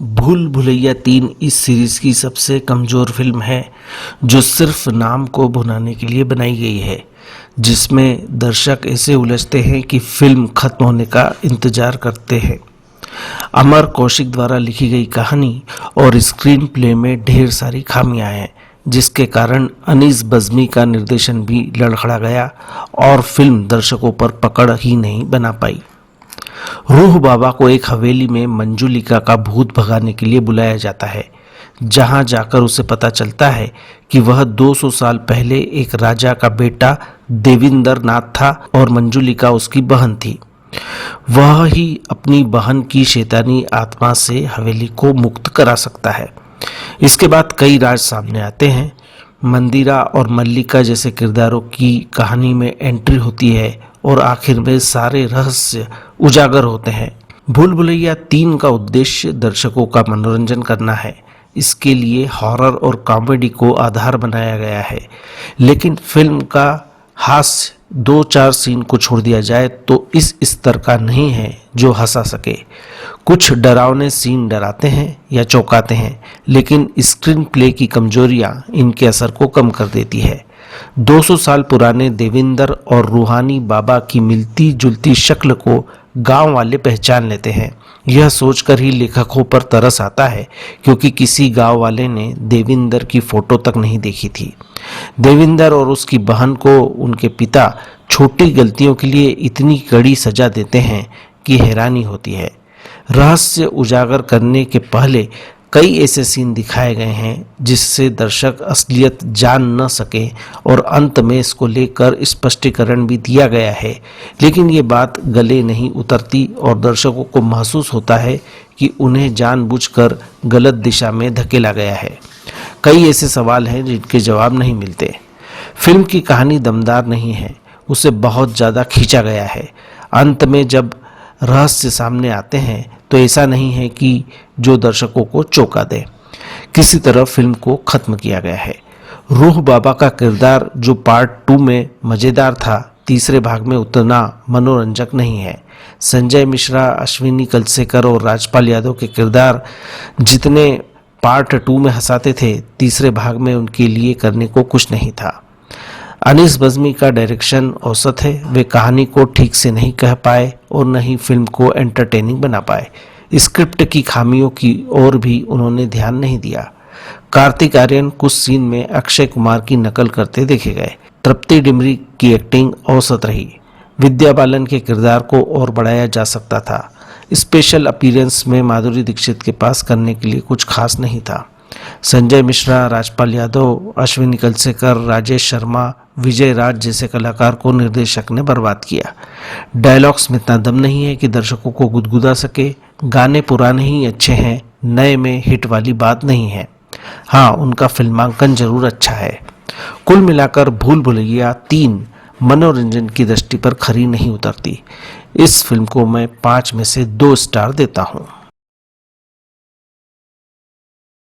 भूल भुलैया 3 इस सीरीज की सबसे कमज़ोर फिल्म है जो सिर्फ नाम को भुनाने के लिए बनाई गई है, जिसमें दर्शक ऐसे उलझते हैं कि फिल्म खत्म होने का इंतजार करते हैं। अमर कौशिक द्वारा लिखी गई कहानी और स्क्रीन प्ले में ढेर सारी खामियां हैं, जिसके कारण अनीस बज़्मी का निर्देशन भी लड़खड़ा गया और फिल्म दर्शकों पर पकड़ ही नहीं बना पाई। रूह बाबा को एक हवेली में मंजुलिका का भूत भगाने के लिए बुलाया जाता है, जहां जाकर उसे पता चलता है कि वह 200 साल पहले एक राजा का बेटा देविंदर नाथ था और मंजुलिका उसकी बहन थी। वह ही अपनी बहन की शैतानी आत्मा से हवेली को मुक्त करा सकता है। इसके बाद कई राज सामने आते हैं। मंदिरा और मल्लिका जैसे किरदारों की कहानी में एंट्री होती है और आखिर में सारे रहस्य उजागर होते हैं। भूल भुलैया 3 का उद्देश्य दर्शकों का मनोरंजन करना है। इसके लिए हॉरर और कॉमेडी को आधार बनाया गया है, लेकिन फिल्म का हास्य 2-4 सीन को छोड़ दिया जाए तो इस स्तर का नहीं है जो हंसा सके। कुछ डरावने सीन डराते हैं या चौंकाते हैं, लेकिन स्क्रीन प्ले की कमजोरियां इनके असर को कम कर देती है। 200 साल पुराने देविंदर और रूहानी बाबा की मिलती जुलती शक्ल को गांव वाले पहचान लेते हैं। यह सोचकर ही लेखकों पर तरस आता है, क्योंकि किसी गांव वाले ने देविंदर की फोटो तक नहीं देखी थी। देविंदर और उसकी बहन को उनके पिता छोटी गलतियों के लिए इतनी कड़ी सजा देते हैं कि हैरानी होती है। रहस्य उजागर करने के पहले कई ऐसे सीन दिखाए गए हैं जिससे दर्शक असलियत जान न सके, और अंत में इसको लेकर स्पष्टीकरण भी दिया गया है, लेकिन ये बात गले नहीं उतरती और दर्शकों को महसूस होता है कि उन्हें जानबूझकर गलत दिशा में धकेला गया है। कई ऐसे सवाल हैं जिनके जवाब नहीं मिलते। फिल्म की कहानी दमदार नहीं है, उसे बहुत ज़्यादा खींचा गया है। अंत में जब रहस्य सामने आते हैं तो ऐसा नहीं है कि जो दर्शकों को चौंका दे। किसी तरह फिल्म को खत्म किया गया है। रूह बाबा का किरदार जो पार्ट 2 में मज़ेदार था, तीसरे भाग में उतना मनोरंजक नहीं है। संजय मिश्रा, अश्विनी कलसेकर और राजपाल यादव के किरदार जितने पार्ट 2 में हंसाते थे, तीसरे भाग में उनके लिए करने को कुछ नहीं था। अनीस बज़्मी का डायरेक्शन औसत है। वे कहानी को ठीक से नहीं कह पाए और न ही फिल्म को एंटरटेनिंग बना पाए। स्क्रिप्ट की खामियों की ओर भी उन्होंने ध्यान नहीं दिया। कार्तिक आर्यन कुछ सीन में अक्षय कुमार की नकल करते देखे गए। तृप्ति डिमरी की एक्टिंग औसत रही। विद्या बालन के किरदार को और बढ़ाया जा सकता था। स्पेशल अपीयरेंस में माधुरी दीक्षित के पास करने के लिए कुछ खास नहीं था। संजय मिश्रा, राजपाल यादव, अश्विनी कलसेकर, राजेश शर्मा, विजय राज जैसे कलाकार को निर्देशक ने बर्बाद किया। डायलॉग्स में इतना दम नहीं है कि दर्शकों को गुदगुदा सके। गाने पुराने ही अच्छे हैं, नए में हिट वाली बात नहीं है। हाँ, उनका फिल्मांकन जरूर अच्छा है। कुल मिलाकर भूल भुलैया 3 मनोरंजन की दृष्टि पर खरी नहीं उतरती। इस फिल्म को मैं 5 में से 2 स्टार देता हूँ।